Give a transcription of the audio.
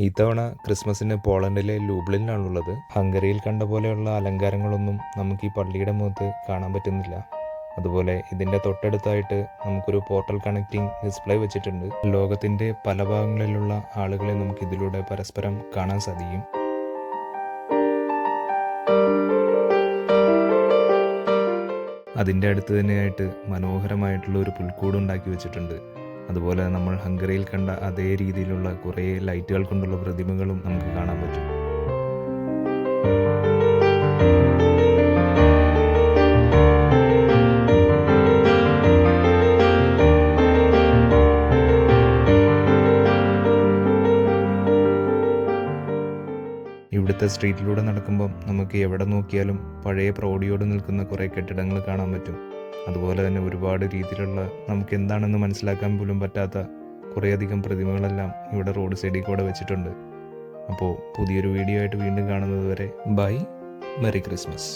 ഇത്തവണ ക്രിസ്മസിന് പോളണ്ടിലെ ലൂബ്ലിനിലാണുള്ളത്. ഹംഗറിയിൽ കണ്ട പോലെയുള്ള അലങ്കാരങ്ങളൊന്നും നമുക്ക് ഈ പള്ളിയുടെ മുഖത്ത് കാണാൻ പറ്റുന്നില്ല. അതുപോലെ ഇതിൻ്റെ തൊട്ടടുത്തായിട്ട് നമുക്കൊരു പോർട്ടൽ കണക്റ്റിംഗ് ഡിസ്പ്ലേ വെച്ചിട്ടുണ്ട്. ലോകത്തിൻ്റെ പല ഭാഗങ്ങളിലുള്ള ആളുകളെ നമുക്ക് ഇതിലൂടെ പരസ്പരം കാണാൻ സാധിക്കും. അതിൻ്റെ അടുത്ത് തന്നെയായിട്ട് മനോഹരമായിട്ടുള്ള ഒരു പുൽക്കൂട് ഉണ്ടാക്കി വെച്ചിട്ടുണ്ട്. അതുപോലെ നമ്മൾ ഹംഗറിയിൽ കണ്ട അതേ രീതിയിലുള്ള കുറേ ലൈറ്റുകൾ കൊണ്ടുള്ള പ്രതിമകളും നമുക്ക് കാണാൻ പറ്റും. ഇവിടുത്തെ സ്ട്രീറ്റിലൂടെ നടക്കുമ്പം നമുക്ക് എവിടെ നോക്കിയാലും പഴയ പ്രൗഢിയോട് നിൽക്കുന്ന കുറേ കെട്ടിടങ്ങൾ കാണാൻ പറ്റും. അതുപോലെ തന്നെ ഒരുപാട് രീതിയിലുള്ള നമുക്ക് എന്താണെന്ന് മനസ്സിലാക്കാൻ പോലും പറ്റാത്ത കുറേയധികം പ്രതിമകളെല്ലാം ഇവിടെ റോഡ് സൈഡിൽ കൂടെ വെച്ചിട്ടുണ്ട്. അപ്പോൾ പുതിയൊരു വീഡിയോ ആയിട്ട് വീണ്ടും കാണുന്നത് വരെ ബൈ, മെറി ക്രിസ്മസ്.